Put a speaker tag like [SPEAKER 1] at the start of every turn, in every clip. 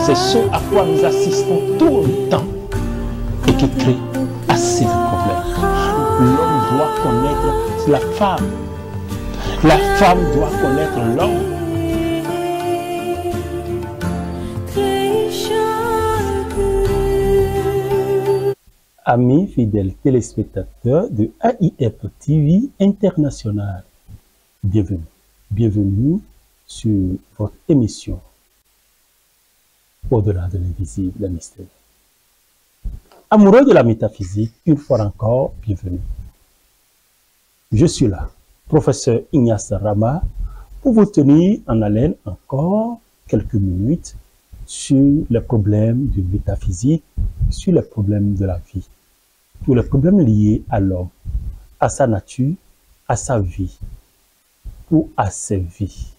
[SPEAKER 1] C'est ce à quoi nous assistons tout le temps et qui crée assez de problèmes. L'homme doit connaître la femme. La femme doit connaître l'homme. Amis fidèles téléspectateurs de AIF TV International, bienvenue. Bienvenue sur votre émission Au-delà de l'invisible, le mystère. Amoureux de la métaphysique, une fois encore, bienvenue. Je suis là, professeur Ignace Rama, pour vous tenir en haleine encore quelques minutes sur les problèmes de métaphysique, sur les problèmes de la vie, tous les problèmes liés à l'homme, à sa nature, à sa vie ou à ses vies.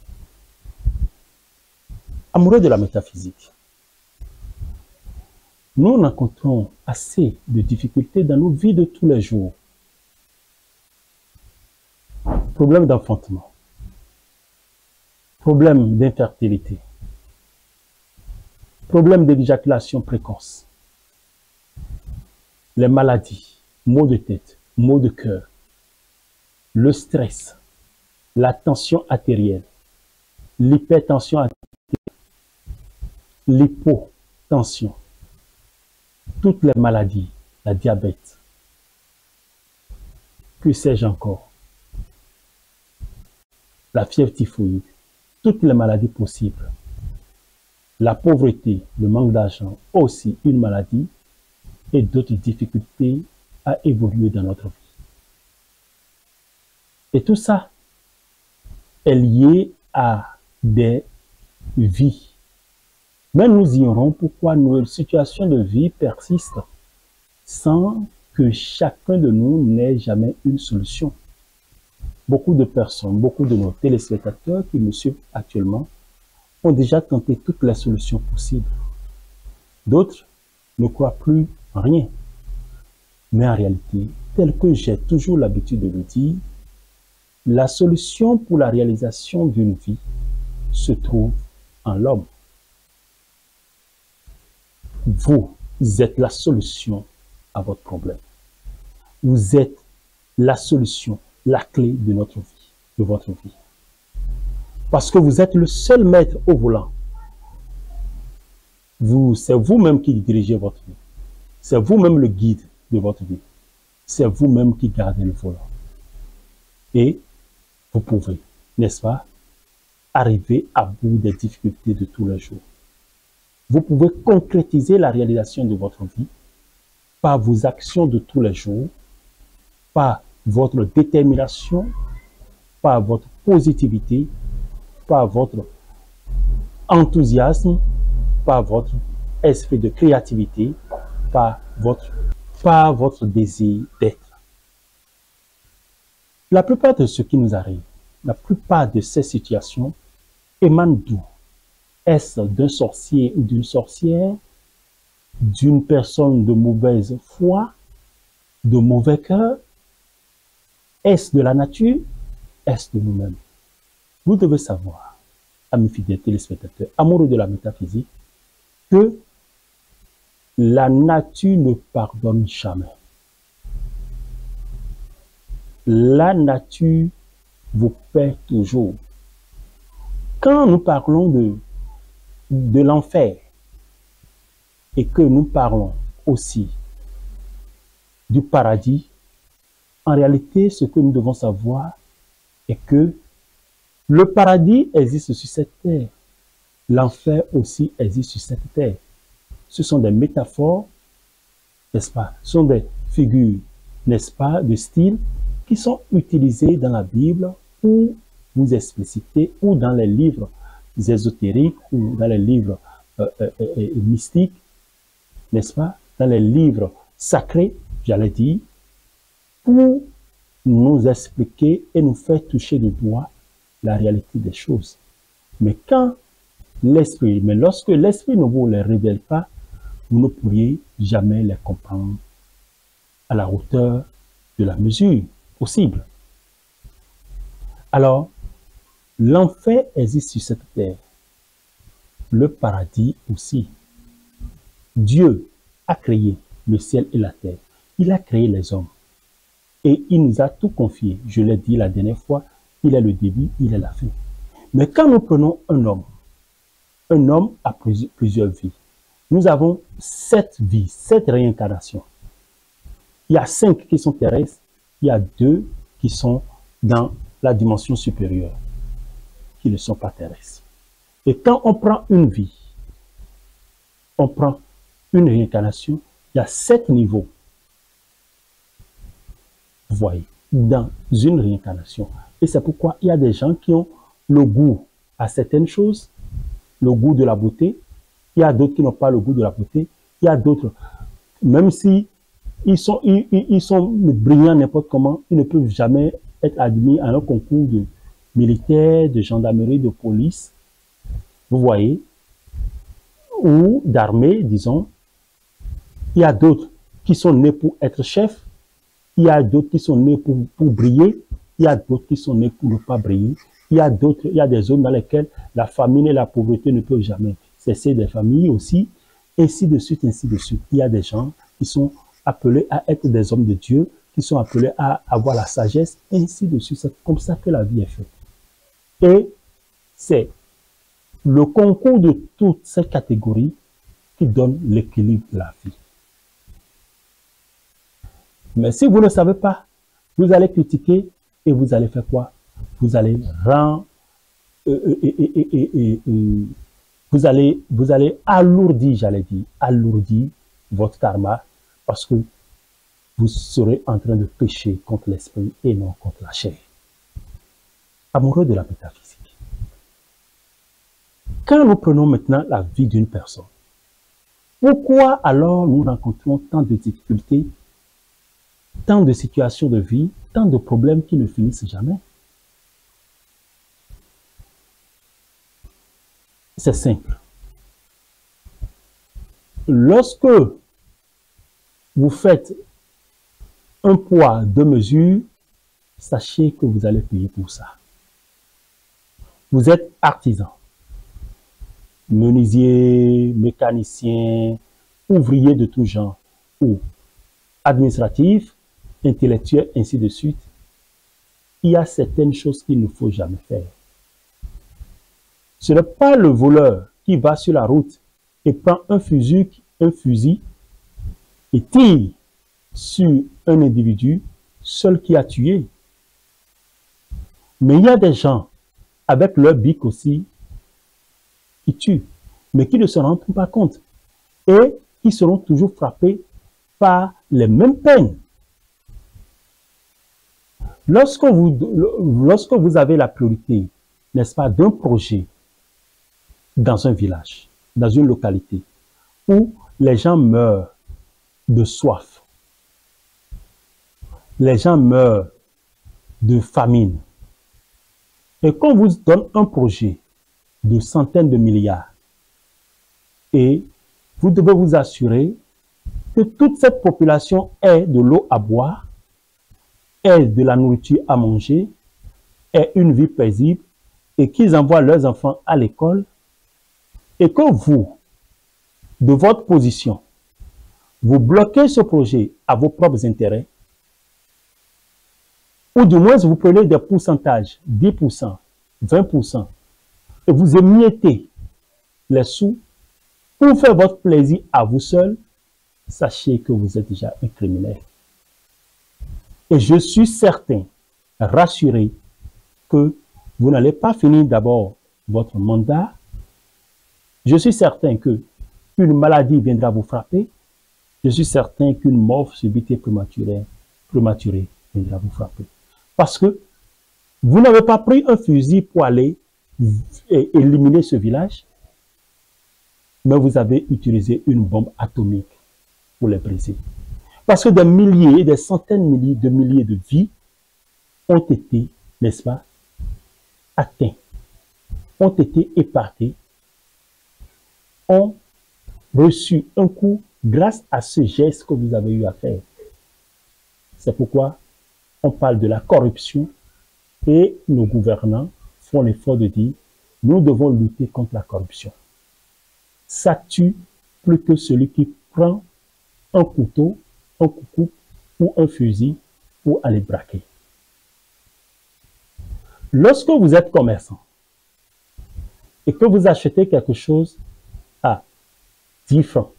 [SPEAKER 1] Amoureux de la métaphysique, nous rencontrons assez de difficultés dans nos vies de tous les jours. Problèmes d'enfantement, problèmes d'infertilité, problèmes d'éjaculation précoce, les maladies, maux de tête, maux de cœur, le stress, la tension artérielle, l'hypertension artérielle, l'hypotension, toutes les maladies, la diabète, que sais-je encore, la fièvre typhoïde, toutes les maladies possibles, la pauvreté, le manque d'argent, aussi une maladie, et d'autres difficultés à évoluer dans notre vie. Et tout ça est lié à des vies. Mais nous ignorons pourquoi nos situations de vie persistent sans que chacun de nous n'ait jamais une solution. Beaucoup de personnes, beaucoup de nos téléspectateurs qui me suivent actuellement ont déjà tenté toutes les solutions possibles. D'autres ne croient plus en rien. Mais en réalité, tel que j'ai toujours l'habitude de le dire, la solution pour la réalisation d'une vie se trouve en l'homme. Vous êtes la solution à votre problème. Vous êtes la solution, la clé de notre vie, de votre vie. Parce que vous êtes le seul maître au volant. C'est vous-même qui dirigez votre vie. C'est vous-même le guide de votre vie. C'est vous-même qui gardez le volant. Et vous pouvez, n'est-ce pas, arriver à bout des difficultés de tous les jours. Vous pouvez concrétiser la réalisation de votre vie par vos actions de tous les jours, par votre détermination, par votre positivité, par votre enthousiasme, par votre esprit de créativité, par votre désir d'être. La plupart de ce qui nous arrive, la plupart de ces situations émanent d'où? Est-ce d'un sorcier ou d'une sorcière, d'une personne de mauvaise foi, de mauvais cœur? Est-ce de la nature? Est-ce de nous-mêmes? Vous devez savoir, amis fidèles téléspectateurs, amoureux de la métaphysique, que la nature ne pardonne jamais. La nature vous paie toujours. Quand nous parlons de l'enfer et que nous parlons aussi du paradis, en réalité, ce que nous devons savoir est que le paradis existe sur cette terre. L'enfer aussi existe sur cette terre. Ce sont des métaphores, n'est-ce pas? Ce sont des figures, n'est-ce pas, de style qui sont utilisées dans la Bible pour vous expliciter, ou dans les livres ésotériques, ou dans les livres mystiques, n'est-ce pas? Dans les livres sacrés, j'allais dire, pour nous expliquer et nous faire toucher du doigt la réalité des choses. Mais lorsque l'esprit ne vous les révèle pas, vous ne pourriez jamais les comprendre à la hauteur de la mesure possible. Alors, l'enfer existe sur cette terre. Le paradis aussi. Dieu a créé le ciel et la terre. Il a créé les hommes. Et il nous a tout confié. Je l'ai dit la dernière fois, il est le début, il est la fin. Mais quand nous prenons un homme a plusieurs vies. Nous avons 7 vies, 7 réincarnations. Il y a 5 qui sont terrestres, il y a 2 qui sont dans la dimension supérieure, qui ne sont pas terrestres. Et quand on prend une vie, on prend une réincarnation, il y a 7 niveaux. Vous voyez, dans une réincarnation. Et c'est pourquoi il y a des gens qui ont le goût à certaines choses, le goût de la beauté. Il y a d'autres qui n'ont pas le goût de la beauté. Il y a d'autres, même si ils sont brillants n'importe comment, ils ne peuvent jamais être admis à un concours de militaire, de gendarmerie, de police. Vous voyez, ou d'armée, disons. Il y a d'autres qui sont nés pour être chefs. Il y a d'autres qui sont nés pour briller. Il y a d'autres qui sont nés pour ne pas briller. Il y a des zones dans lesquelles la famine et la pauvreté ne peuvent jamais cesser, des familles aussi, ainsi de suite, ainsi de suite. Il y a des gens qui sont appelés à être des hommes de Dieu, qui sont appelés à avoir la sagesse, ainsi de suite. C'est comme ça que la vie est faite. Et c'est le concours de toutes ces catégories qui donne l'équilibre de la vie. Mais si vous ne savez pas, vous allez critiquer et vous allez faire quoi? Vous allez vous allez alourdir, j'allais dire, alourdir votre karma parce que vous serez en train de pécher contre l'esprit et non contre la chair. Amoureux de la métaphysique. Quand nous prenons maintenant la vie d'une personne, pourquoi alors nous rencontrons tant de difficultés, tant de situations de vie, tant de problèmes qui ne finissent jamais? C'est simple. Lorsque vous faites un poids, 2 mesures, sachez que vous allez payer pour ça. Vous êtes artisan, menuisier, mécanicien, ouvrier de tout genre, ou administratif, intellectuel, ainsi de suite. Il y a certaines choses qu'il ne faut jamais faire. Ce n'est pas le voleur qui va sur la route et prend un fusil et tire sur un individu seul qui a tué. Mais il y a des gens avec leur bic aussi qui tuent, mais qui ne se rendent pas compte et qui seront toujours frappés par les mêmes peines. Lorsque vous avez la priorité, n'est-ce pas, d'un projet dans un village, dans une localité, où les gens meurent de soif, les gens meurent de famine, et qu'on vous donne un projet de centaines de milliards, et vous devez vous assurer que toute cette population ait de l'eau à boire, ait de la nourriture à manger, ait une vie paisible, et qu'ils envoient leurs enfants à l'école, et que vous, de votre position, vous bloquez ce projet à vos propres intérêts, ou du moins vous prenez des pourcentages, 10%, 20%, et vous émiettez les sous pour faire votre plaisir à vous seul, sachez que vous êtes déjà un criminel. Et je suis certain, rassuré, que vous n'allez pas finir d'abord votre mandat. Je suis certain que une maladie viendra vous frapper. Je suis certain qu'une mort subite et prématurée viendra vous frapper. Parce que vous n'avez pas pris un fusil pour aller éliminer ce village, mais vous avez utilisé une bombe atomique pour les briser. Parce que des milliers et des centaines de milliers de vies ont été, n'est-ce pas, atteints, ont été épargnés, ont reçu un coup grâce à ce geste que vous avez eu à faire. C'est pourquoi on parle de la corruption et nos gouvernants font l'effort de dire nous devons lutter contre la corruption. Ça tue plus que celui qui prend un couteau, un coucou ou un fusil pour aller braquer. Lorsque vous êtes commerçant et que vous achetez quelque chose à 10 francs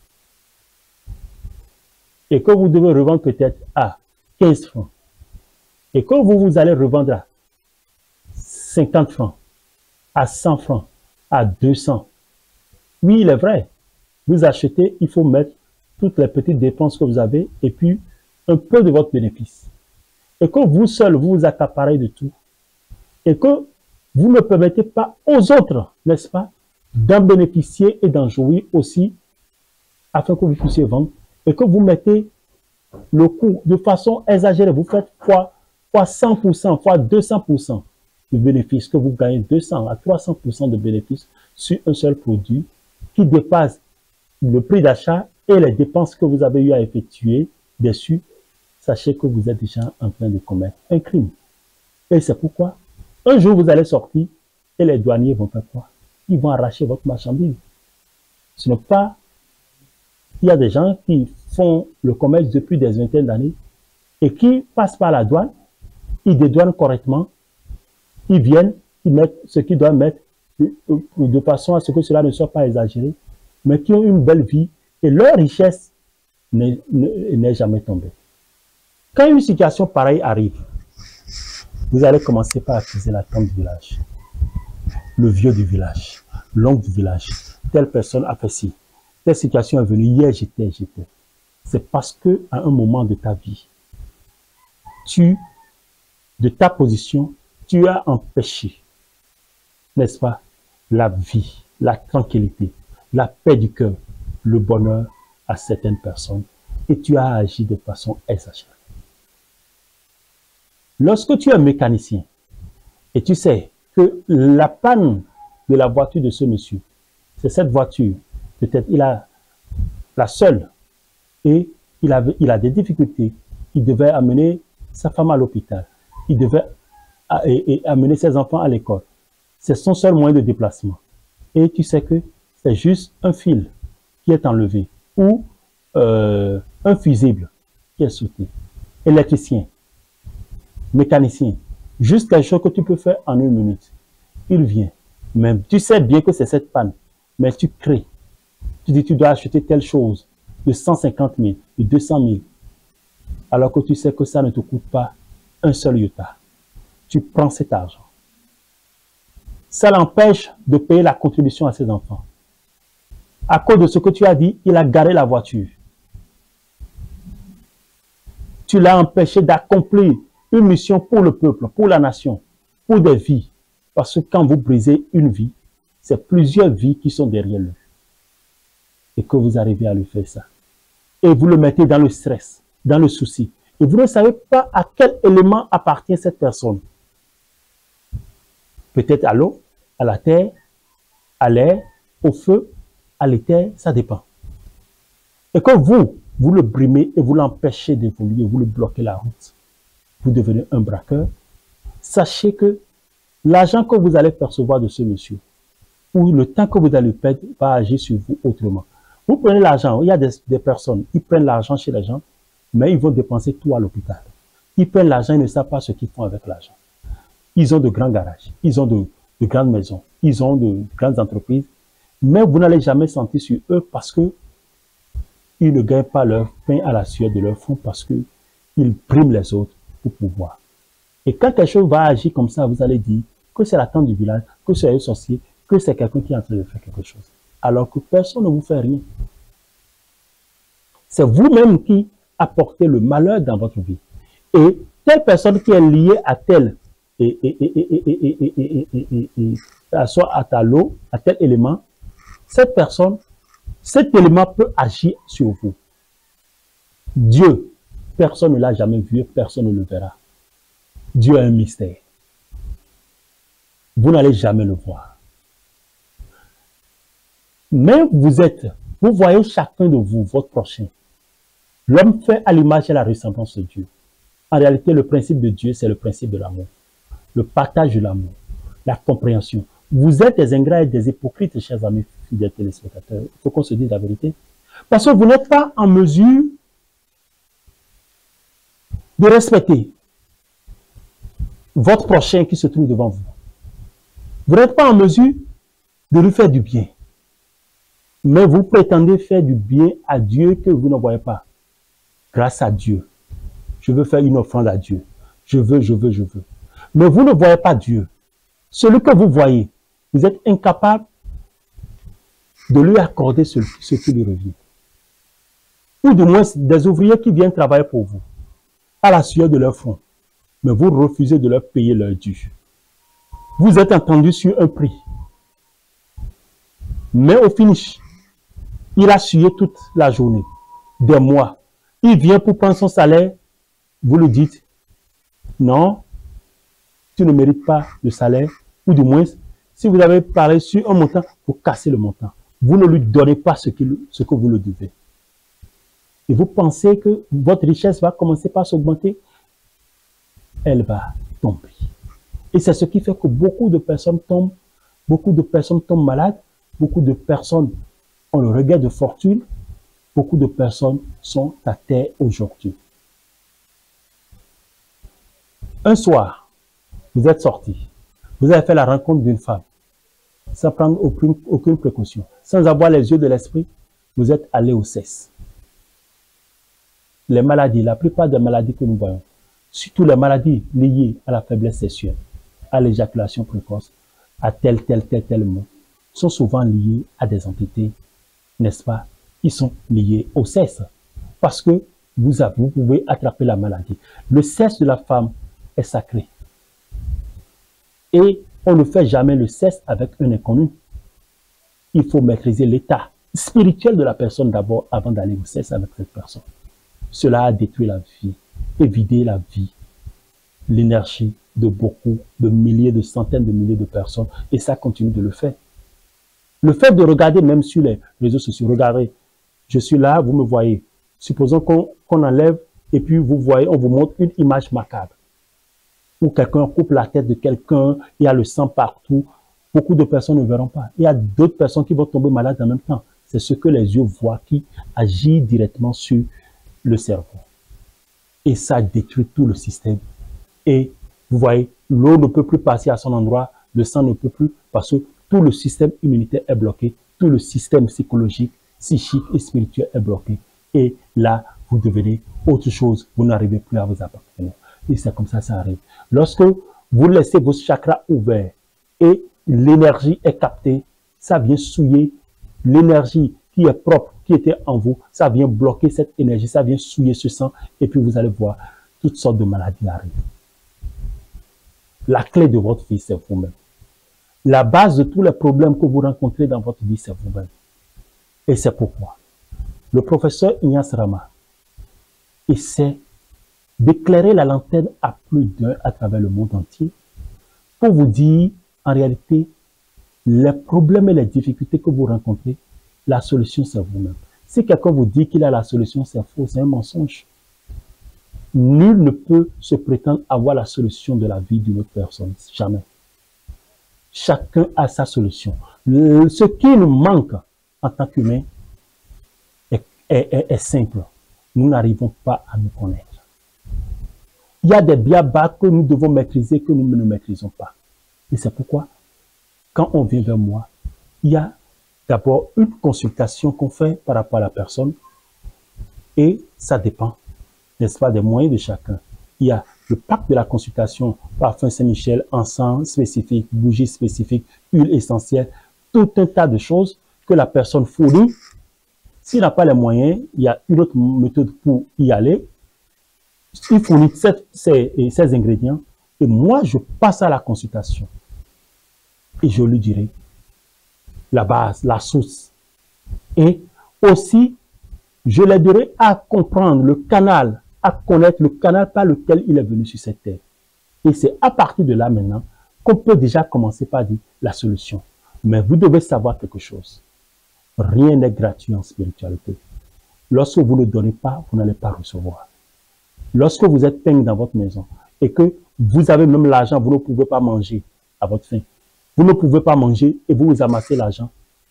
[SPEAKER 1] et que vous devez revendre peut-être à 15 francs et que vous allez revendre à 50 francs, à 100 francs, à 200. Oui, il est vrai. Vous achetez, il faut mettre toutes les petites dépenses que vous avez et puis un peu de votre bénéfice. Et que vous seul, vous vous accaparez de tout. Et que vous ne permettez pas aux autres, n'est-ce pas, d'en bénéficier et d'en jouir aussi, afin que vous puissiez vendre, et que vous mettez le coût de façon exagérée. Vous faites fois 100%, fois 200% de bénéfices, que vous gagnez 200 à 300% de bénéfices sur un seul produit qui dépasse le prix d'achat et les dépenses que vous avez eu à effectuer dessus. Sachez que vous êtes déjà en train de commettre un crime. Et c'est pourquoi un jour vous allez sortir et les douaniers vont faire quoi? Ils vont arracher votre marchandise. Ce n'est pas... Il y a des gens qui font le commerce depuis des vingtaines d'années et qui passent par la douane, ils dédouanent correctement, ils viennent, ils mettent ce qu'ils doivent mettre de façon à ce que cela ne soit pas exagéré, mais qui ont une belle vie et leur richesse n'est jamais tombée. Quand une situation pareille arrive, vous allez commencer par accuser la tante du village, le vieux du village, l'oncle du village. Telle personne a fait ci, telle situation est venue, hier j'étais. C'est parce que à un moment de ta vie, de ta position, tu as empêché, n'est-ce pas, la vie, la tranquillité, la paix du cœur, le bonheur à certaines personnes et tu as agi de façon exagérée. Lorsque tu es mécanicien et tu sais que la panne de la voiture de ce monsieur, c'est cette voiture, peut-être il a la seule et il a des difficultés, il devait amener sa femme à l'hôpital, il devait amener ses enfants à l'école. C'est son seul moyen de déplacement. Et tu sais que c'est juste un fil qui est enlevé ou un fusible qui est sauté. Électricien, mécanicien, juste quelque chose que tu peux faire en 1 minute. Il vient. Même tu sais bien que c'est cette panne, mais tu crées. Tu dis tu dois acheter telle chose de 150 000, de 200 000, alors que tu sais que ça ne te coûte pas un seul iota. Tu prends cet argent. Ça l'empêche de payer la contribution à ses enfants. À cause de ce que tu as dit, il a garé la voiture. Tu l'as empêché d'accomplir une mission pour le peuple, pour la nation, pour des vies. Parce que quand vous brisez une vie, c'est plusieurs vies qui sont derrière lui. Et que vous arrivez à lui faire ça. Et vous le mettez dans le stress, dans le souci. Et vous ne savez pas à quel élément appartient cette personne. Peut-être à l'eau, à la terre, à l'air, au feu, à l'éther, ça dépend. Et que vous le brimez et vous l'empêchez d'évoluer, vous le bloquez la route. Vous devenez un braqueur. Sachez que l'argent que vous allez percevoir de ce monsieur, ou le temps que vous allez perdre, va agir sur vous autrement. Vous prenez l'argent, il y a des personnes, ils prennent l'argent chez les gens, mais ils vont dépenser tout à l'hôpital. Ils prennent l'argent, ils ne savent pas ce qu'ils font avec l'argent. Ils ont de grands garages, ils ont de grandes maisons, ils ont de grandes entreprises, mais vous n'allez jamais sentir sur eux parce que ils ne gagnent pas leur pain à la sueur de leur front parce qu'ils priment les autres pour pouvoir. Et quand quelque chose va agir comme ça, vous allez dire que c'est la tante du village, que c'est un sorcier, que c'est quelqu'un qui est en train de faire quelque chose. Alors que personne ne vous fait rien. C'est vous-même qui apportez le malheur dans votre vie. Et telle personne qui est liée à telle, soit à ta lot, à tel élément, cette personne, cet élément peut agir sur vous. Dieu, personne ne l'a jamais vu, personne ne le verra. Dieu est un mystère. Vous n'allez jamais le voir. Mais vous voyez chacun de vous, votre prochain. L'homme fait à l'image et la ressemblance de Dieu. En réalité, le principe de Dieu, c'est le principe de l'amour. Le partage de l'amour, la compréhension. Vous êtes des ingrats et des hypocrites, chers amis fidèles téléspectateurs. Il faut qu'on se dise la vérité. Parce que vous n'êtes pas en mesure de respecter votre prochain qui se trouve devant vous. Vous n'êtes pas en mesure de lui faire du bien. Mais vous prétendez faire du bien à Dieu que vous ne voyez pas. Grâce à Dieu, je veux faire une offrande à Dieu. Je veux. Mais vous ne voyez pas Dieu. Celui que vous voyez, vous êtes incapable de lui accorder ce qui lui revient. Ou du moins des ouvriers qui viennent travailler pour vous, à la sueur de leur front. Mais vous refusez de leur payer leur dû. Vous êtes entendu sur un prix. Mais au finish, il a sué toute la journée, des mois. Il vient pour prendre son salaire, vous lui dites, non, tu ne mérites pas le salaire, ou du moins, si vous avez parlé sur un montant, vous cassez le montant. Vous ne lui donnez pas ce que vous le devez. Et vous pensez que votre richesse va commencer par s'augmenter, elle va tomber. Et c'est ce qui fait que beaucoup de personnes tombent malades, beaucoup de personnes ont le regret de fortune, beaucoup de personnes sont à terre aujourd'hui. Un soir, vous êtes sorti, vous avez fait la rencontre d'une femme, sans prendre aucune précaution, sans avoir les yeux de l'esprit, vous êtes allé au sexe. Les maladies, la plupart des maladies que nous voyons, surtout les maladies liées à la faiblesse sexuelle, à l'éjaculation précoce, à tel mot, sont souvent liées à des entités, n'est-ce pas, qui sont liées au sexe. Parce que vous pouvez attraper la maladie. Le sexe de la femme est sacré. Et on ne fait jamais le sexe avec un inconnu. Il faut maîtriser l'état spirituel de la personne d'abord avant d'aller au sexe avec cette personne. Cela a détruit la vie et vidé la vie, l'énergie de beaucoup, de milliers, de centaines de milliers de personnes. Et ça continue de le faire. Le fait de regarder même sur les réseaux sociaux, regardez, je suis là, vous me voyez. Supposons qu'on enlève et puis vous voyez, on vous montre une image macabre. Où quelqu'un coupe la tête de quelqu'un, il y a le sang partout. Beaucoup de personnes ne verront pas. Il y a d'autres personnes qui vont tomber malades en même temps. C'est ce que les yeux voient qui agit directement sur le cerveau. Et ça détruit tout le système. Et vous voyez, l'eau ne peut plus passer à son endroit, le sang ne peut plus, parce que tout le système immunitaire est bloqué, tout le système psychologique, psychique et spirituel est bloqué. Et là, vous devenez autre chose, vous n'arrivez plus à vous appartenir. Et c'est comme ça arrive. Lorsque vous laissez vos chakras ouverts et l'énergie est captée, ça vient souiller l'énergie qui est propre, qui était en vous, ça vient bloquer cette énergie, ça vient souiller ce sang, et puis vous allez voir toutes sortes de maladies arriver. La clé de votre vie, c'est vous-même. La base de tous les problèmes que vous rencontrez dans votre vie, c'est vous-même. Et c'est pourquoi le professeur Ignace Rama essaie d'éclairer la lanterne à plus d'un à travers le monde entier pour vous dire, en réalité, les problèmes et les difficultés que vous rencontrez, la solution, c'est vous-même. Si quelqu'un vous dit qu'il a la solution, c'est faux, c'est un mensonge. Nul ne peut se prétendre avoir la solution de la vie d'une autre personne. Jamais. Chacun a sa solution. Ce qui nous manque en tant qu'humain est simple. Nous n'arrivons pas à nous connaître. Il y a des biabas que nous devons maîtriser que nous ne maîtrisons pas. Et c'est pourquoi, quand on vient vers moi, il y a d'abord une consultation qu'on fait par rapport à la personne. Et ça dépend, n'est-ce pas, des moyens de chacun. Il y a le pack de la consultation, parfum Saint-Michel, encens spécifique, bougies spécifiques, huile essentielle, tout un tas de choses que la personne fournit. S'il n'a pas les moyens, il y a une autre méthode pour y aller. Il fournit ces ingrédients et moi, je passe à la consultation. Et je lui dirai la base, la source. Et aussi, je l'aiderai à comprendre le canal, à connaître le canal par lequel il est venu sur cette terre. Et c'est à partir de là maintenant qu'on peut déjà commencer par dire la solution. Mais vous devez savoir quelque chose. Rien n'est gratuit en spiritualité. Lorsque vous ne donnez pas, vous n'allez pas recevoir. Lorsque vous êtes peigne dans votre maison et que vous avez même l'argent, vous ne pouvez pas manger à votre faim. Vous ne pouvez pas manger et vous amassez l'argent.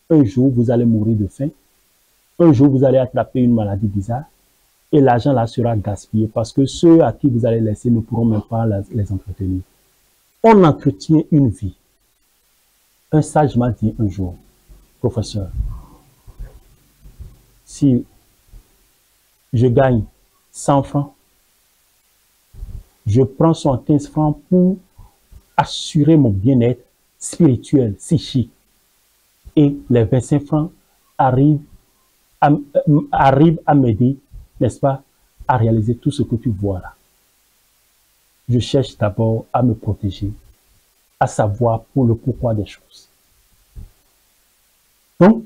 [SPEAKER 1] Un jour, vous allez mourir de faim un jour vous allez attraper une maladie bizarre et l'argent là sera gaspillé parce que ceux à qui vous allez laisser ne pourront même pas les entretenir. On entretient une vie. Un sage m'a dit un jour, professeur, si je gagne 100 francs, je prends 75 francs pour assurer mon bien-être spirituel, psychique. Et les 25 francs arrivent à m'aider, n'est-ce pas, à réaliser tout ce que tu vois là. Je cherche d'abord à me protéger, à savoir pour le pourquoi des choses. Donc,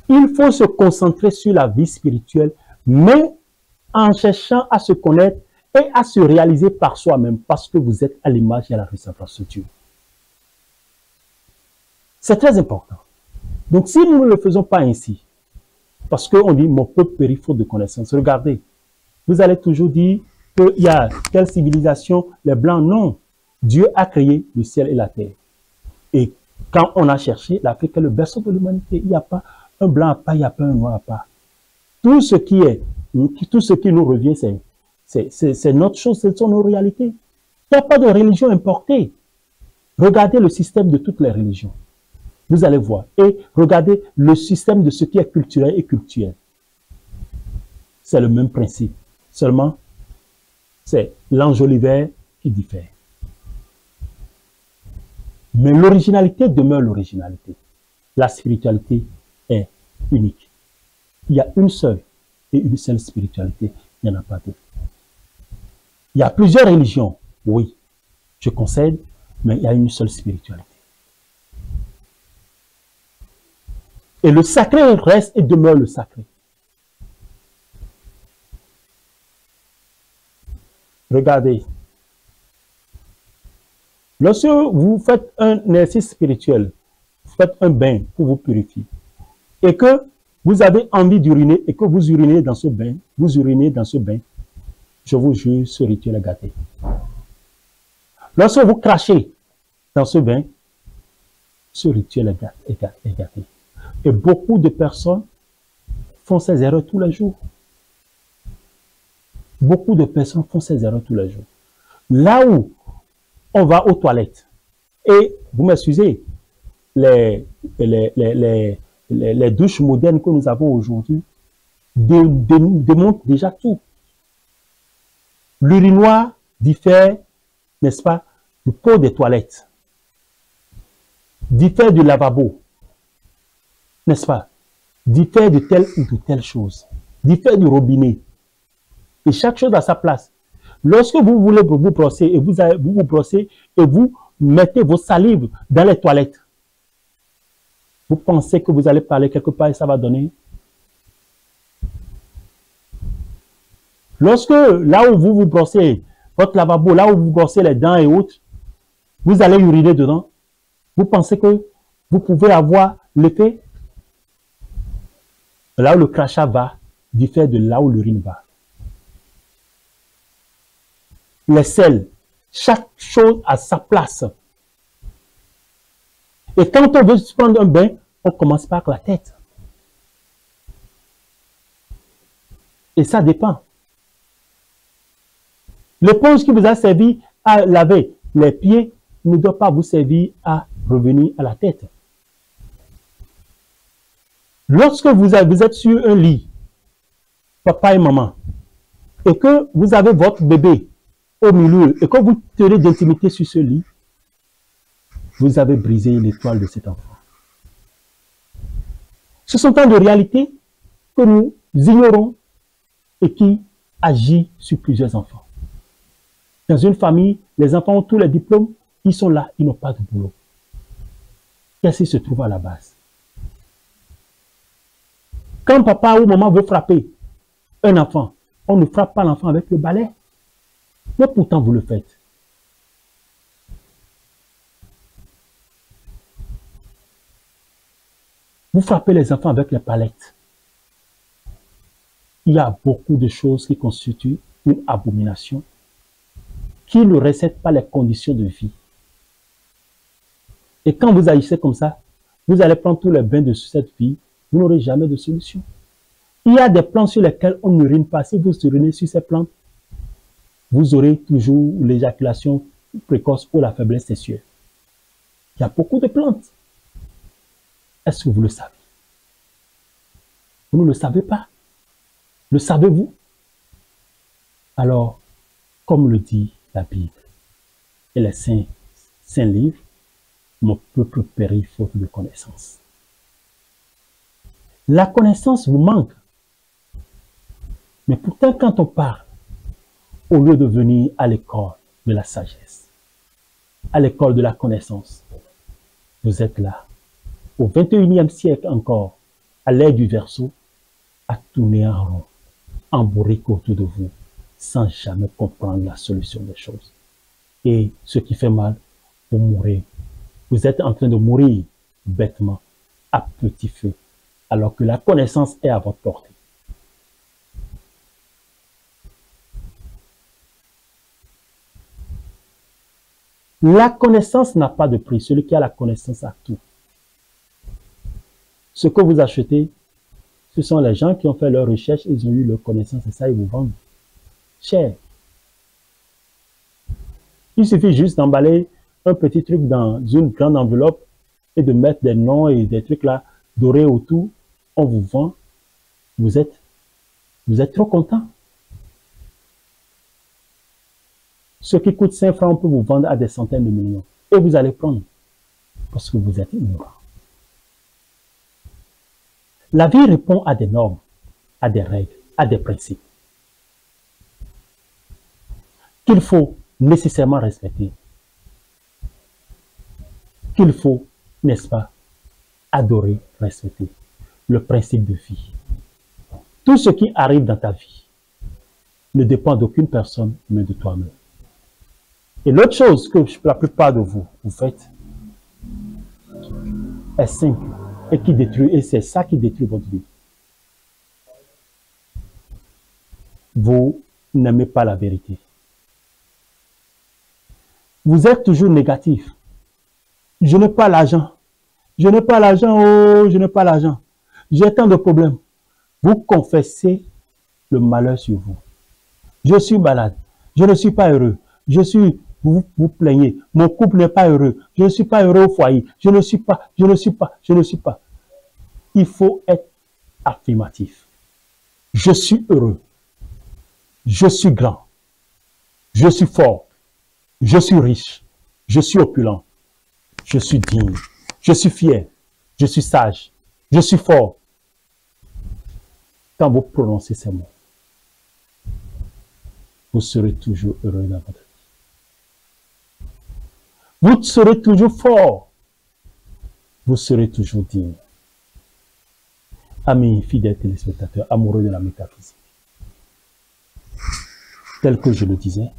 [SPEAKER 1] il faut se concentrer sur la vie spirituelle, mais en cherchant à se connaître et à se réaliser par soi-même, parce que vous êtes à l'image et à la ressemblance de Dieu. C'est très important. Donc, si nous ne le faisons pas ainsi, parce qu'on dit, mon peuple périt faute de connaissance. Regardez, vous allez toujours dire qu'il y a telle civilisation, les Blancs, non. Dieu a créé le ciel et la terre. Et quand on a cherché, l'Afrique est le berceau de l'humanité. Il n'y a pas un blanc à part, il n'y a pas un noir à part. Tout ce qui nous revient, c'est notre chose, ce sont nos réalités. Il n'y a pas de religion importée. Regardez le système de toutes les religions. Vous allez voir. Et regardez le système de ce qui est culturel et cultuel. C'est le même principe. Seulement, c'est l'enjoliver qui diffère. Mais l'originalité demeure l'originalité. La spiritualité est unique. Il y a une seule et une seule spiritualité. Il n'y en a pas deux. Il y a plusieurs religions, oui, je concède, mais il y a une seule spiritualité. Et le sacré reste et demeure le sacré. Regardez. Lorsque vous faites un exercice spirituel, vous faites un bain pour vous purifier, et que vous avez envie d'uriner, et que vous urinez dans ce bain, je vous jure, ce rituel est gâté. Lorsque vous crachez dans ce bain, ce rituel est gâté. Et beaucoup de personnes font ces erreurs tous les jours. Beaucoup de personnes font ces erreurs tous les jours. Là où on va aux toilettes, et vous m'excusez, les douches modernes que nous avons aujourd'hui démontrent déjà tout. L'urinoir diffère, n'est-ce pas, du pot des toilettes, diffère du lavabo, n'est-ce pas, diffère de telle ou de telle chose, diffère du robinet. Et chaque chose à sa place. Lorsque vous voulez vous brosser et vous vous brossez et vous mettez vos salives dans les toilettes, vous pensez que vous allez parler quelque part et ça va donner. Lorsque là où vous vous brossez votre lavabo, là où vous brossez les dents et autres, vous allez uriner dedans, vous pensez que vous pouvez avoir l'effet. Là où le crachat va, diffère de là où l'urine va. Les sels, chaque chose à sa place. Et quand on veut prendre un bain, on commence par la tête. Et ça dépend. L'éponge qui vous a servi à laver les pieds ne doit pas vous servir à revenir à la tête. Lorsque vous êtes sur un lit, papa et maman, et que vous avez votre bébé au milieu, et que vous tenez d'intimité sur ce lit, vous avez brisé l'étoile de cet enfant. Ce sont tant de réalités que nous ignorons et qui agissent sur plusieurs enfants. Dans une famille, les enfants ont tous les diplômes, ils sont là, ils n'ont pas de boulot. Qu'est-ce qui se trouve à la base? Quand papa ou maman veut frapper un enfant, on ne frappe pas l'enfant avec le balai. Mais pourtant, vous le faites. Vous frappez les enfants avec les palettes. Il y a beaucoup de choses qui constituent une abomination, qui ne respectent pas les conditions de vie. Et quand vous agissez comme ça, vous allez prendre tous les bains de cette vie, vous n'aurez jamais de solution. Il y a des plantes sur lesquelles on n'urine pas. Si vous urinez sur ces plantes, vous aurez toujours l'éjaculation précoce ou la faiblesse sexuelle. Il y a beaucoup de plantes. Est-ce que vous le savez? Vous ne le savez pas? Le savez-vous? Alors, comme le dit la Bible et les saints livres, mon peuple périt faute de connaissance. La connaissance vous manque. Mais pourtant, quand on parle, au lieu de venir à l'école de la sagesse, à l'école de la connaissance, vous êtes là, au 21e siècle encore, à l'ère du verseau, à tourner en rond, en bourrique autour de vous, sans jamais comprendre la solution des choses. Et ce qui fait mal, vous mourrez. Vous êtes en train de mourir bêtement, à petit feu, alors que la connaissance est à votre portée. La connaissance n'a pas de prix. Celui qui a la connaissance a tout. Ce que vous achetez, ce sont les gens qui ont fait leur recherche, ils ont eu leur connaissance et ça, ils vous vendent cher. Il suffit juste d'emballer un petit truc dans une grande enveloppe et de mettre des noms et des trucs là dorés autour. On vous vend. Vous êtes trop content. Ce qui coûte 5 francs, on peut vous vendre à des centaines de millions. Et vous allez prendre. Parce que vous êtes ignorant. La vie répond à des normes, à des règles, à des principes. Qu'il faut nécessairement respecter. Qu'il faut, n'est-ce pas, adorer, respecter. Le principe de vie. Tout ce qui arrive dans ta vie ne dépend d'aucune personne, mais de toi-même. Et l'autre chose que la plupart de vous faites est simple et qui détruit, et c'est ça qui détruit votre vie. Vous n'aimez pas la vérité. Vous êtes toujours négatif. Je n'ai pas l'argent. Je n'ai pas l'argent. Oh, je n'ai pas l'argent. J'ai tant de problèmes. Vous confessez le malheur sur vous. Je suis malade. Je ne suis pas heureux. Vous vous plaignez. Mon couple n'est pas heureux. Je ne suis pas heureux au foyer. Je ne suis pas. Il faut être affirmatif. Je suis heureux. Je suis grand. Je suis fort. Je suis riche. Je suis opulent. Je suis digne. Je suis fier. Je suis sage. Je suis fort. Quand vous prononcez ces mots, vous serez toujours heureux dans votre vie. Vous serez toujours fort. Vous serez toujours digne. Amis fidèles téléspectateurs, amoureux de la métaphysique. Tel que je le disais,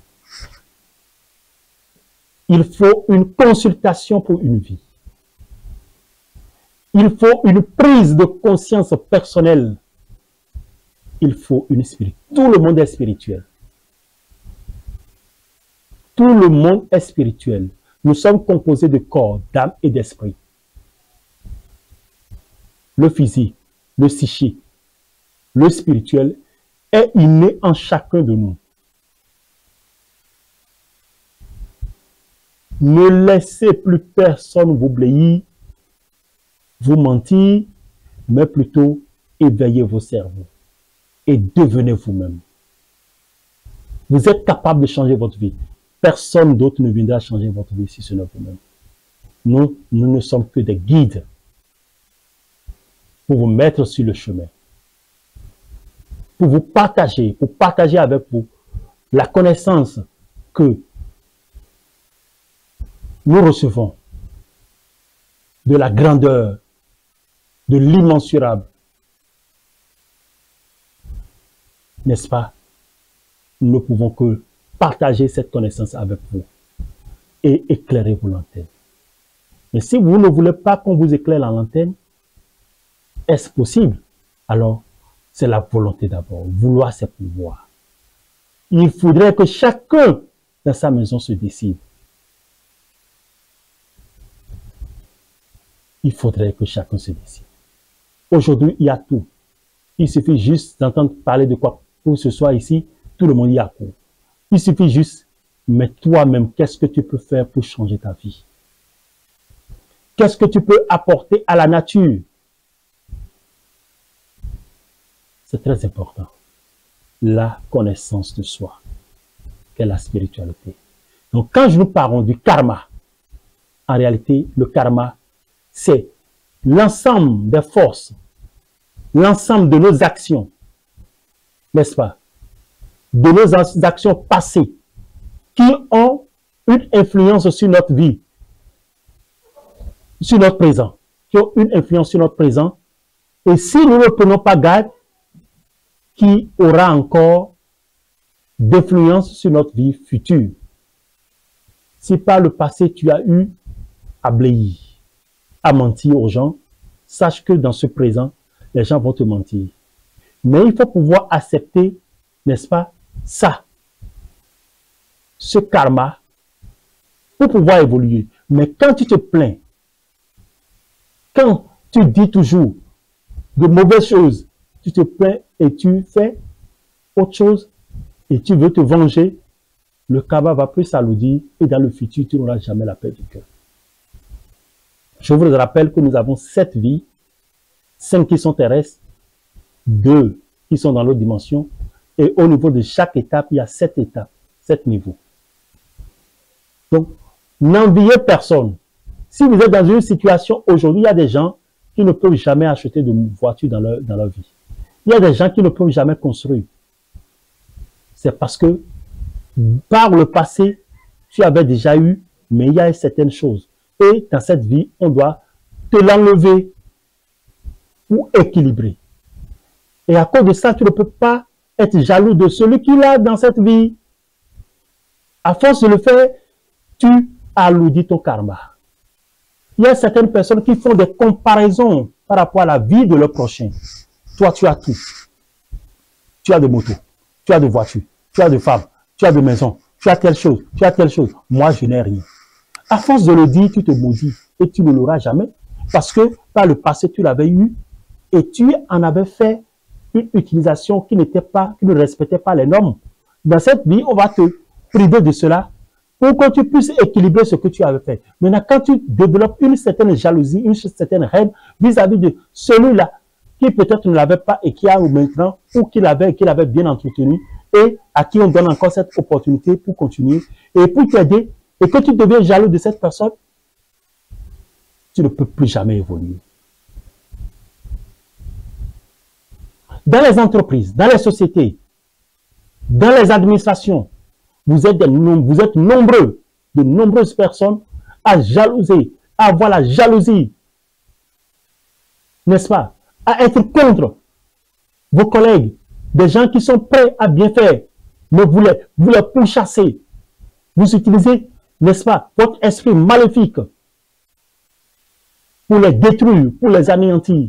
[SPEAKER 1] il faut une consultation pour une vie. Il faut une prise de conscience personnelle. Il faut une spirituelle. Tout le monde est spirituel. Tout le monde est spirituel. Nous sommes composés de corps, d'âme et d'esprit. Le physique, le psychique, le spirituel est inné en chacun de nous. Ne laissez plus personne vous blâmer, vous mentir, mais plutôt éveillez vos cerveaux et devenez vous-même. Vous êtes capable de changer votre vie. Personne d'autre ne viendra changer votre vie si ce n'est vous-même. Nous ne sommes que des guides pour vous mettre sur le chemin, pour partager avec vous la connaissance que nous recevons de la grandeur, de l'immensurable. N'est-ce pas? Nous ne pouvons que partager cette connaissance avec vous et éclairer vos lanternes. Mais si vous ne voulez pas qu'on vous éclaire la lanterne, est-ce possible? Alors, c'est la volonté d'abord. Vouloir, c'est pouvoir. Il faudrait que chacun dans sa maison se décide. Il faudrait que chacun se décide. Aujourd'hui, il y a tout. Il suffit juste d'entendre parler de quoi que ce soit ici, tout le monde y accourt. Il suffit juste, mais toi-même, qu'est-ce que tu peux faire pour changer ta vie? Qu'est-ce que tu peux apporter à la nature? C'est très important. La connaissance de soi, qu'est la spiritualité. Donc, quand nous parlons du karma, en réalité, le karma, c'est l'ensemble des forces, l'ensemble de nos actions, n'est-ce pas, de nos actions passées, qui ont une influence sur notre vie, sur notre présent, qui ont une influence sur notre présent, et si nous ne prenons pas garde, qui aura encore d'influence sur notre vie future. Si par le passé tu as eu à blayer, à mentir aux gens, sache que dans ce présent, les gens vont te mentir. Mais il faut pouvoir accepter, n'est-ce pas, ça, ce karma, pour pouvoir évoluer. Mais quand tu te plains, quand tu dis toujours de mauvaises choses, tu te plains et tu fais autre chose et tu veux te venger, le karma va plus s'alourdir et dans le futur, tu n'auras jamais la paix du cœur. Je vous rappelle que nous avons 7 vies, 5 qui sont terrestres, 2 qui sont dans l'autre dimension, et au niveau de chaque étape, il y a 7 étapes, 7 niveaux. Donc, n'enviez personne. Si vous êtes dans une situation aujourd'hui, il y a des gens qui ne peuvent jamais acheter de voiture dans leur vie. Il y a des gens qui ne peuvent jamais construire. C'est parce que par le passé, tu avais déjà eu, mais il y a certaines choses. Et dans cette vie, on doit te l'enlever ou équilibrer. Et à cause de ça, tu ne peux pas être jaloux de celui qui l'a dans cette vie. À force de le faire, tu alourdis ton karma. Il y a certaines personnes qui font des comparaisons par rapport à la vie de leur prochain. Toi, tu as tout. Tu as des motos, tu as des voitures, tu as des femmes, tu as des maisons, tu as telle chose, tu as telle chose. Moi, je n'ai rien. À force de le dire, tu te maudis et tu ne l'auras jamais. Parce que par le passé, tu l'avais eu et tu en avais fait une utilisation qui n'était pas, qui ne respectait pas les normes. Dans cette vie, on va te priver de cela pour que tu puisses équilibrer ce que tu avais fait. Maintenant, quand tu développes une certaine jalousie, une certaine haine vis-à-vis de celui-là qui peut-être ne l'avait pas et qui a maintenant, ou qui l'avait bien entretenu, et à qui on donne encore cette opportunité pour continuer, et pour t'aider, et que tu deviens jaloux de cette personne, tu ne peux plus jamais évoluer. Dans les entreprises, dans les sociétés, dans les administrations, vous êtes nombreux, de nombreuses personnes à jalouser, à avoir la jalousie, n'est-ce pas, à être contre vos collègues, des gens qui sont prêts à bien faire, mais vous les pourchassez, vous utilisez, n'est-ce pas, votre esprit maléfique pour les détruire, pour les anéantir.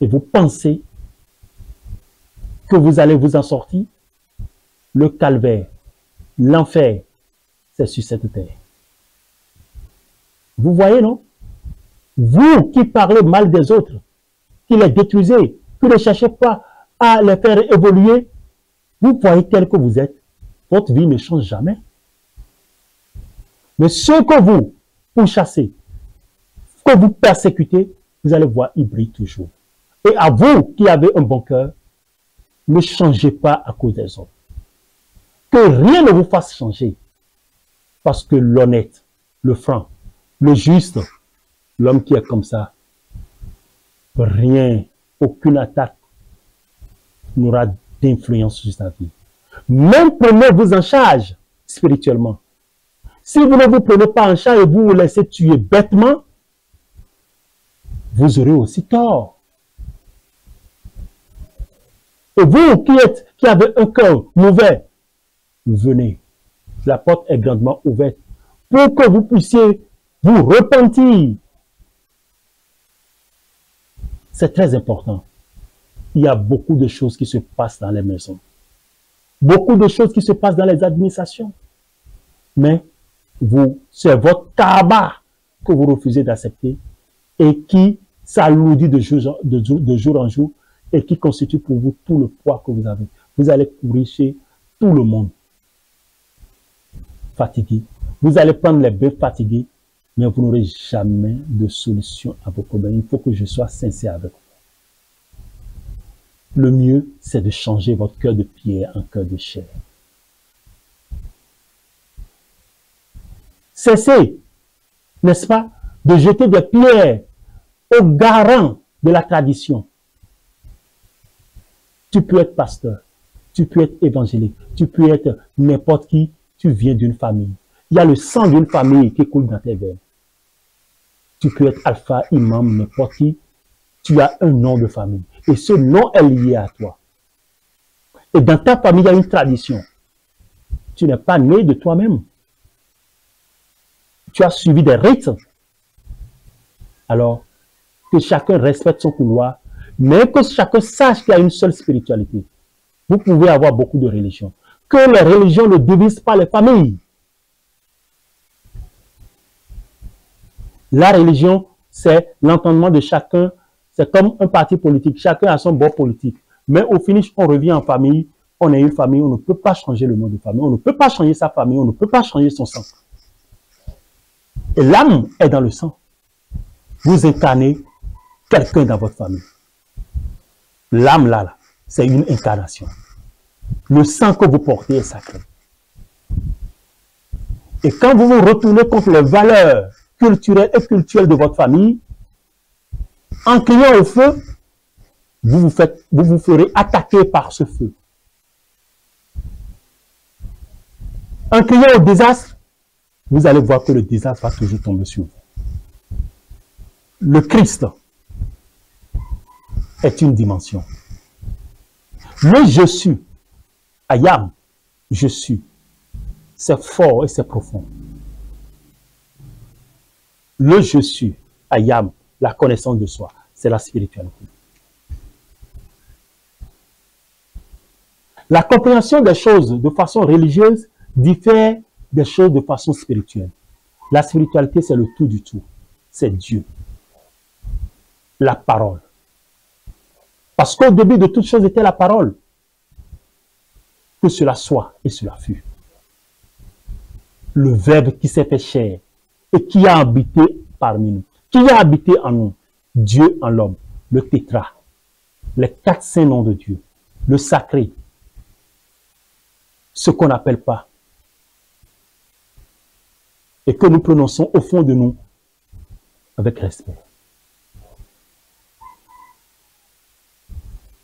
[SPEAKER 1] Et vous pensez que vous allez vous en sortir? Le calvaire, l'enfer, c'est sur cette terre. Vous voyez, non? Vous qui parlez mal des autres, qui les détruisez, qui ne cherchez pas à les faire évoluer, vous voyez tel que vous êtes, votre vie ne change jamais. Mais ceux que vous pourchassez, que vous persécutez, vous allez voir, ils brillent toujours. Et à vous qui avez un bon cœur, ne changez pas à cause des autres. Que rien ne vous fasse changer. Parce que l'honnête, le franc, le juste, l'homme qui est comme ça, rien, aucune attaque n'aura d'influence sur sa vie. Même prenez-vous en charge spirituellement. Si vous ne vous prenez pas en charge et vous vous laissez tuer bêtement, vous aurez aussi tort. Et vous qui avez un cœur mauvais, venez. La porte est grandement ouverte pour que vous puissiez vous repentir. C'est très important. Il y a beaucoup de choses qui se passent dans les maisons. Beaucoup de choses qui se passent dans les administrations. Mais c'est votre karma que vous refusez d'accepter et qui s'alourdit de jour en jour et qui constitue pour vous tout le poids que vous avez. Vous allez courir chez tout le monde fatigué. Vous allez prendre les bœufs fatigués, mais vous n'aurez jamais de solution à vos problèmes. Il faut que je sois sincère avec vous. Le mieux, c'est de changer votre cœur de pierre en cœur de chair. Cessez, n'est-ce pas, de jeter des pierres aux garants de la tradition. Tu peux être pasteur, tu peux être évangélique, tu peux être n'importe qui, tu viens d'une famille. Il y a le sang d'une famille qui coule dans tes veines. Tu peux être alpha, imam, n'importe qui, tu as un nom de famille. Et ce nom est lié à toi. Et dans ta famille, il y a une tradition. Tu n'es pas né de toi-même. Tu as suivi des rites. Alors, que chacun respecte son couloir, mais que chacun sache qu'il y a une seule spiritualité. Vous pouvez avoir beaucoup de religions. Que les religions ne divisent pas les familles. La religion, c'est l'entendement de chacun. C'est comme un parti politique. Chacun a son bord politique. Mais au finish, on revient en famille. On est une famille. On ne peut pas changer le nom de famille. On ne peut pas changer sa famille. On ne peut pas changer son sang. Et l'âme est dans le sang. Vous incarnez quelqu'un dans votre famille. L'âme là, c'est une incarnation. Le sang que vous portez est sacré. Et quand vous vous retournez contre les valeurs culturelles et culturelles de votre famille, en criant au feu, vous vous ferez attaquer par ce feu. En criant au désastre, vous allez voir que le désastre va toujours tomber sur vous. Le Christ est une dimension. Le je suis, I am, je suis, c'est fort et c'est profond. Le je suis, I am, la connaissance de soi, c'est la spiritualité. La compréhension des choses de façon religieuse diffère des choses de façon spirituelle. La spiritualité, c'est le tout du tout. C'est Dieu. La parole. Parce qu'au début de toute chose était la parole. Que cela soit et cela fut. Le Verbe qui s'est fait chair et qui a habité parmi nous. Qui a habité en nous. Dieu en l'homme. Le tétra. Les 4 saints noms de Dieu. Le sacré. Ce qu'on n'appelle pas. Et que nous prononçons au fond de nous avec respect.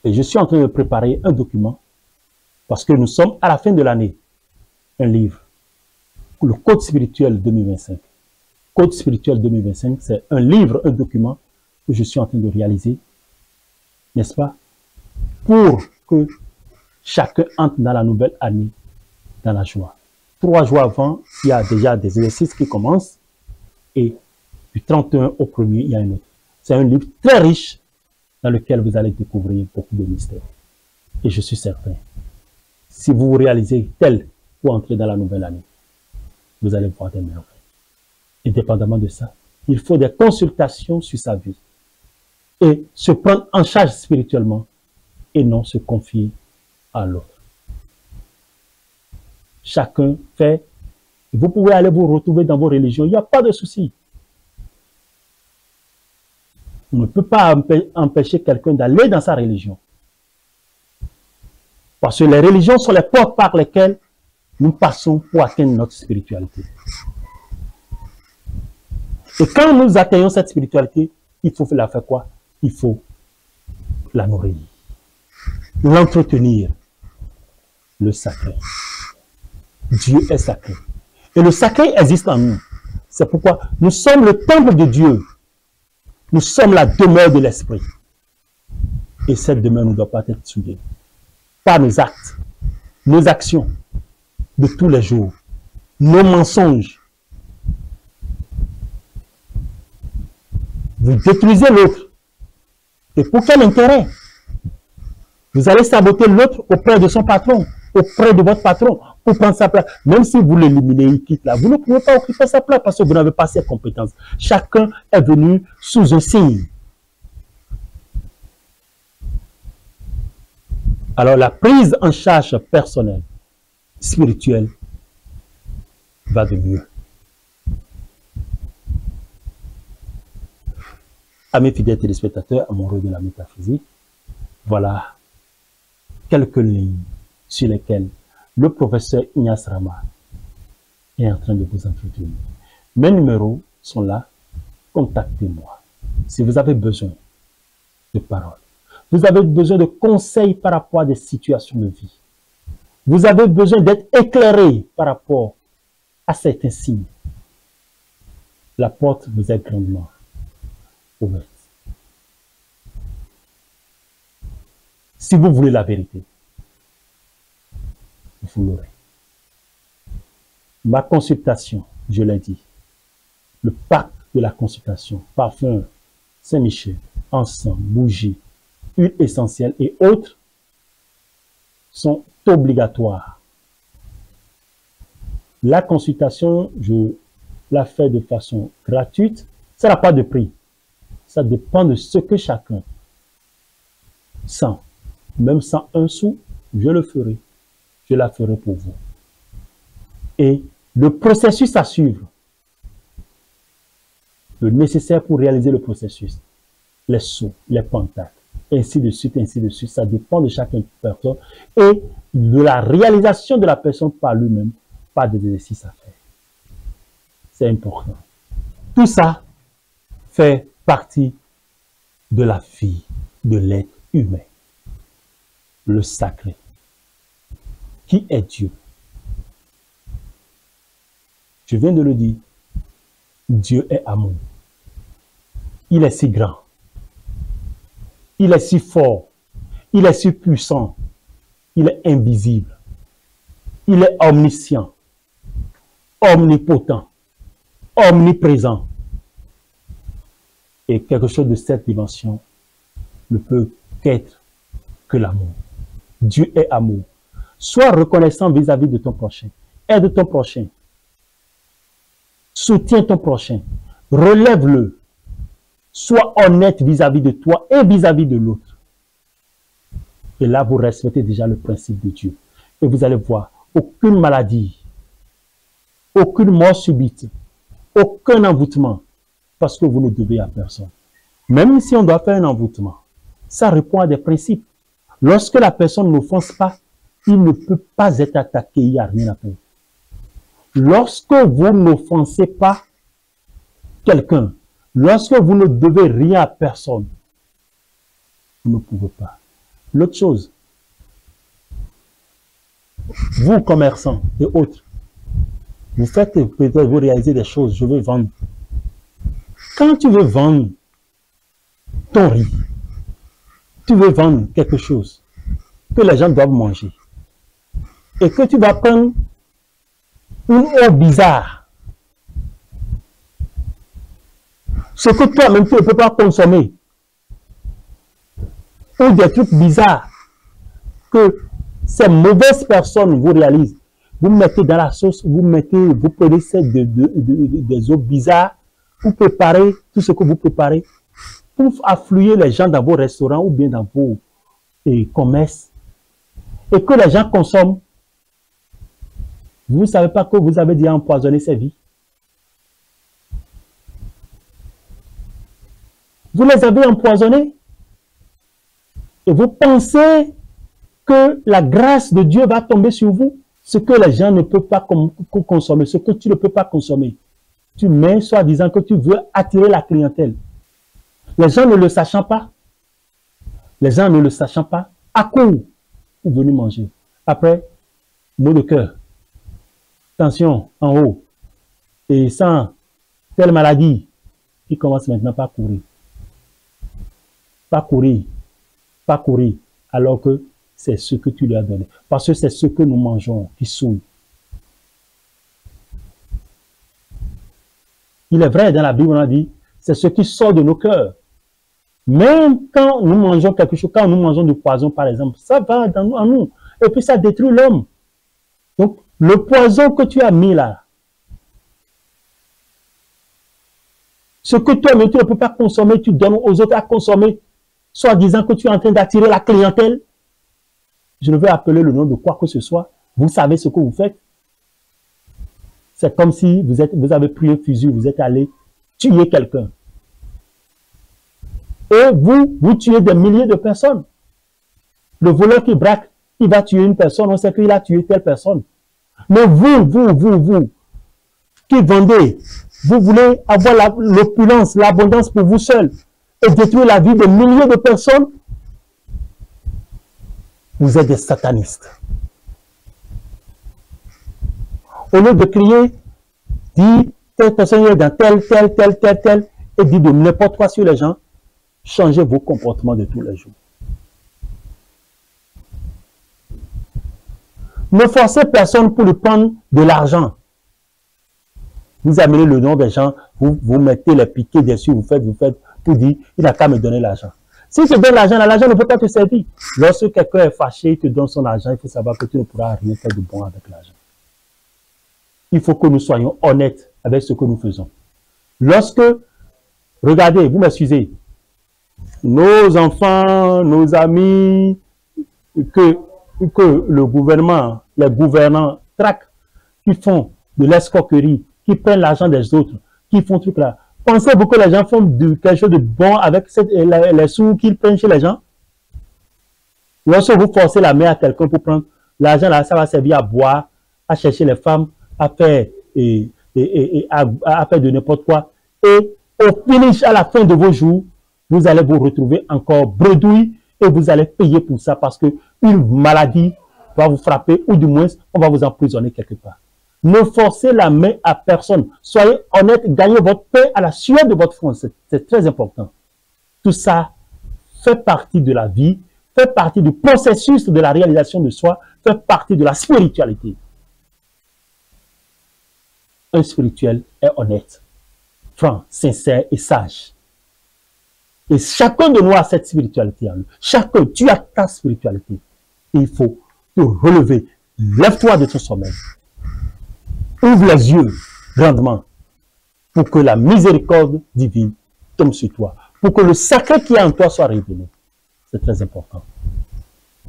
[SPEAKER 1] Et je suis en train de préparer un document parce que nous sommes à la fin de l'année. Un livre. Le Code spirituel 2025. Code spirituel 2025, c'est un livre, un document que je suis en train de réaliser. N'est-ce pas? Pour que chacun entre dans la nouvelle année dans la joie. 3 jours avant, il y a déjà des exercices qui commencent. Et du 31 au 1er, il y a un autre. C'est un livre très riche dans lequel vous allez découvrir beaucoup de mystères. Et je suis certain, si vous vous réalisez tel pour entrer dans la nouvelle année, vous allez voir des merveilles. Et dépendamment de ça, il faut des consultations sur sa vie. Et se prendre en charge spirituellement et non se confier à l'autre. Chacun fait. Vous pouvez aller vous retrouver dans vos religions. Il n'y a pas de souci. On ne peut pas empêcher quelqu'un d'aller dans sa religion. Parce que les religions sont les portes par lesquelles nous passons pour atteindre notre spiritualité. Et quand nous atteignons cette spiritualité, il faut la faire quoi? Il faut la nourrir, l'entretenir, le sacré. Dieu est sacré. Et le sacré existe en nous. C'est pourquoi nous sommes le temple de Dieu. Nous sommes la demeure de l'Esprit. Et cette demeure ne doit pas être souillée par nos actes, nos actions de tous les jours, nos mensonges. Vous détruisez l'autre. Et pour quel intérêt? Vous allez saboter l'autre auprès de son patron, auprès de votre patron, pour prendre sa place. Même si vous l'éliminez, il quitte là, vous ne pouvez pas occuper sa place parce que vous n'avez pas ses compétences. Chacun est venu sous un signe. Alors la prise en charge personnelle, spirituelle, va de mieux. À mes fidèles téléspectateurs amoureux de la métaphysique, voilà quelques lignes sur lesquelles le professeur Ignace Rama est en train de vous entretenir. Mes numéros sont là, contactez-moi. Si vous avez besoin de paroles, vous avez besoin de conseils par rapport à des situations de vie, vous avez besoin d'être éclairé par rapport à certains signes, la porte vous est grandement ouverte. Si vous voulez la vérité, vous l'aurez. Ma consultation, je l'ai dit, le pack de la consultation, parfum Saint-Michel, encens, bougie, huile essentielle et autres sont obligatoires. La consultation, je la fais de façon gratuite, ça n'a pas de prix. Ça dépend de ce que chacun sent. Même sans un sou, je le ferai. Je la ferai pour vous. Et le processus à suivre, le nécessaire pour réaliser le processus, les sauts, les pentacles, ainsi de suite, ça dépend de chaque personne et de la réalisation de la personne par lui-même, pas des exercices à faire. C'est important. Tout ça fait partie de la vie de l'être humain, le sacré. Qui est Dieu? Je viens de le dire, Dieu est amour. Il est si grand, il est si fort, il est si puissant, il est invisible, il est omniscient, omnipotent, omniprésent. Et quelque chose de cette dimension ne peut qu'être que l'amour. Dieu est amour. Sois reconnaissant vis-à-vis de ton prochain. Aide ton prochain. Soutiens ton prochain. Relève-le. Sois honnête vis-à-vis de toi et vis-à-vis de l'autre. Et là, vous respectez déjà le principe de Dieu. Et vous allez voir, aucune maladie, aucune mort subite, aucun envoûtement, parce que vous ne devez à personne. Même si on doit faire un envoûtement, ça répond à des principes. Lorsque la personne n'offense pas, il ne peut pas être attaqué, il n'y a rien à faire. Lorsque vous n'offensez pas quelqu'un, lorsque vous ne devez rien à personne, vous ne pouvez pas. L'autre chose, vous commerçants et autres, vous faites peut-être vous réalisez des choses, je veux vendre. Quand tu veux vendre ton riz, tu veux vendre quelque chose que les gens doivent manger, et que tu vas prendre une eau bizarre, ce que toi-même tu ne peux pas consommer, ou des trucs bizarres que ces mauvaises personnes vous réalisent, vous mettez dans la sauce, vous prenez des eaux bizarres pour préparer tout ce que vous préparez, pour affluer les gens dans vos restaurants ou bien dans vos commerces, et que les gens consomment. Vous ne savez pas que vous avez déjà empoisonné ces vies. Vous les avez empoisonnés. Et vous pensez que la grâce de Dieu va tomber sur vous. Ce que les gens ne peuvent pas consommer, ce que tu ne peux pas consommer. Tu mets soi-disant que tu veux attirer la clientèle. Les gens ne le sachant pas. Les gens ne le sachant pas. À court, vous venez manger. Après, mot de cœur. Tension en haut. Et sans telle maladie, il commence maintenant par courir. Pas courir. Pas courir. Alors que c'est ce que tu lui as donné. Parce que c'est ce que nous mangeons qui souille. Il est vrai, dans la Bible, on a dit, c'est ce qui sort de nos cœurs. Même quand nous mangeons quelque chose, quand nous mangeons du poison, par exemple, ça va en nous. Et puis ça détruit l'homme. Donc, le poison que tu as mis là, ce que toi-même tu ne peux pas consommer, tu donnes aux autres à consommer, soit disant que tu es en train d'attirer la clientèle. je ne veux appeler le nom de quoi que ce soit, vous savez ce que vous faites. C'est comme si vous avez pris un fusil, vous êtes allé tuer quelqu'un. Et vous tuez des milliers de personnes. Le voleur qui braque, il va tuer une personne, on sait qu'il a tué telle personne. Mais vous, qui vendez, vous voulez avoir l'opulence, l'abondance pour vous seul et détruire la vie de milliers de personnes, vous êtes des satanistes. Au lieu de crier, dit telle personne est dans tel, et dit de n'importe quoi sur les gens, changez vos comportements de tous les jours. Ne forcez personne pour lui prendre de l'argent. Vous amenez le nom des gens, vous mettez les piquets dessus, vous faites, pour dire, il n'a qu'à me donner l'argent. Si tu donnes l'argent, l'argent ne peut pas te servir. Lorsque quelqu'un est fâché, il te donne son argent, il faut savoir que tu ne pourras rien faire de bon avec l'argent. Il faut que nous soyons honnêtes avec ce que nous faisons. Lorsque, regardez, vous m'excusez, nos enfants, nos amis, que le gouvernement, les gouvernants traquent, qui font de l'escroquerie, qui prennent l'argent des autres, qui font truc là. Pensez-vous que les gens font quelque chose de bon avec les sous qu'ils prennent chez les gens? Lorsque vous forcez la main à quelqu'un pour prendre l'argent là, ça va servir à boire, à chercher les femmes, à faire, à faire de n'importe quoi. Et au finish, à la fin de vos jours, vous allez vous retrouver encore bredouille et vous allez payer pour ça parce que une maladie va vous frapper ou du moins on va vous emprisonner quelque part. Ne forcez la main à personne. Soyez honnête, gagnez votre paix à la sueur de votre front. C'est très important. Tout ça fait partie de la vie, fait partie du processus de la réalisation de soi, fait partie de la spiritualité. Un spirituel est honnête, franc, sincère et sage. Et chacun de nous a cette spiritualité en lui. Chacun, tu as ta spiritualité. Et il faut te relever. Lève-toi de ton sommeil. Ouvre les yeux grandement pour que la miséricorde divine tombe sur toi. Pour que le sacré qui est en toi soit révélé. C'est très important.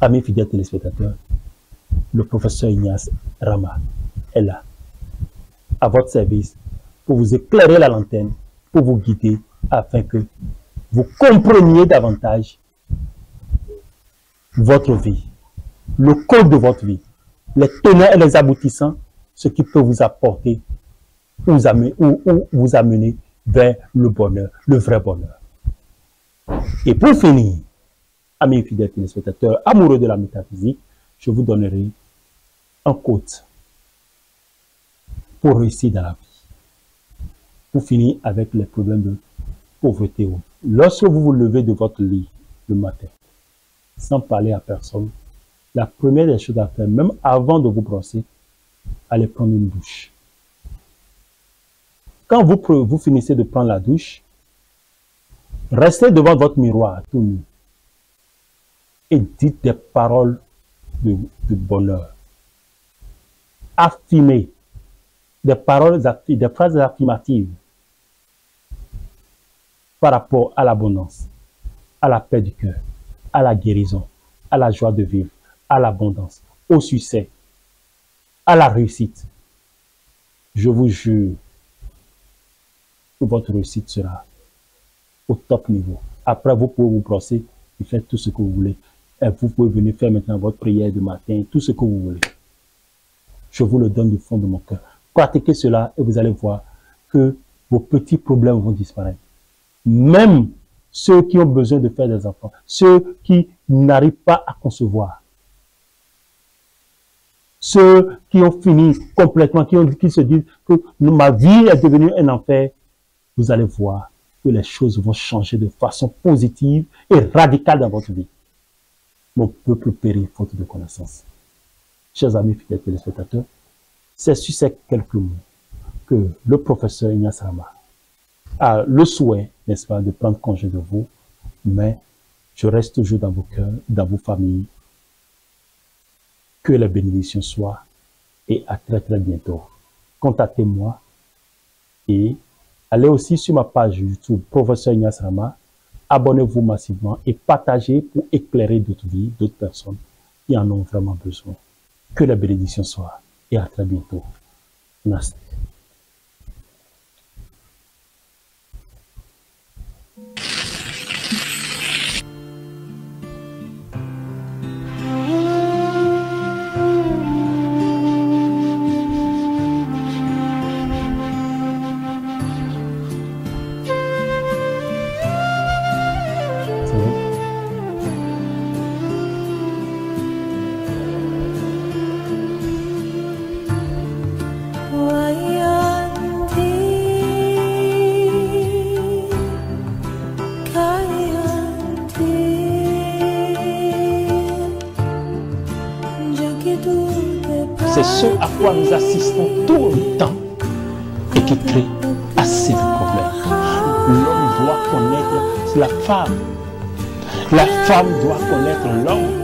[SPEAKER 1] Amis fidèles téléspectateurs, le professeur Ignace Rama est là, à votre service, pour vous éclairer la lanterne, pour vous guider, afin que vous compreniez davantage votre vie, le code de votre vie, les tenants et les aboutissants, ce qui peut vous apporter ou vous amener vers le bonheur, le vrai bonheur. Et pour finir, amis fidèles téléspectateurs, amoureux de la métaphysique, je vous donnerai un quote pour réussir dans la vie. Pour finir avec les problèmes de pauvreté. Lorsque vous vous levez de votre lit le matin, sans parler à personne, la première des choses à faire, même avant de vous brosser, allez prendre une douche. Quand vous finissez de prendre la douche, restez devant votre miroir tout nu et dites des paroles de bonheur. Affirmez des phrases affirmatives par rapport à l'abondance, à la paix du cœur, à la guérison, à la joie de vivre, à l'abondance, au succès, à la réussite. Je vous jure que votre réussite sera au top niveau. Après, vous pouvez vous brosser et faire tout ce que vous voulez. Et vous pouvez venir faire maintenant votre prière de matin, tout ce que vous voulez. Je vous le donne du fond de mon cœur. Pratiquez cela et vous allez voir que vos petits problèmes vont disparaître. Même ceux qui ont besoin de faire des enfants, ceux qui n'arrivent pas à concevoir, ceux qui ont fini complètement, qui se disent que ma vie est devenue un enfer, vous allez voir que les choses vont changer de façon positive et radicale dans votre vie. Mon peuple périt faute de connaissance. Chers amis fidèles téléspectateurs, c'est sur ces quelques mots que le professeur Ignace Rama a le souhait, n'est-ce pas, de prendre congé de vous, mais je reste toujours dans vos cœurs, dans vos familles. Que les bénédictions soient et à très très bientôt. Contactez-moi et allez aussi sur ma page YouTube Professeur Ignace Rama. Abonnez-vous massivement et partagez pour éclairer d'autres vies, d'autres personnes qui en ont vraiment besoin. Que la bénédiction soit et à très bientôt. Merci.
[SPEAKER 2] C'est ce à quoi nous assistons tout le temps et qui crée assez de problèmes. L'homme doit connaître la femme. La femme doit connaître l'homme.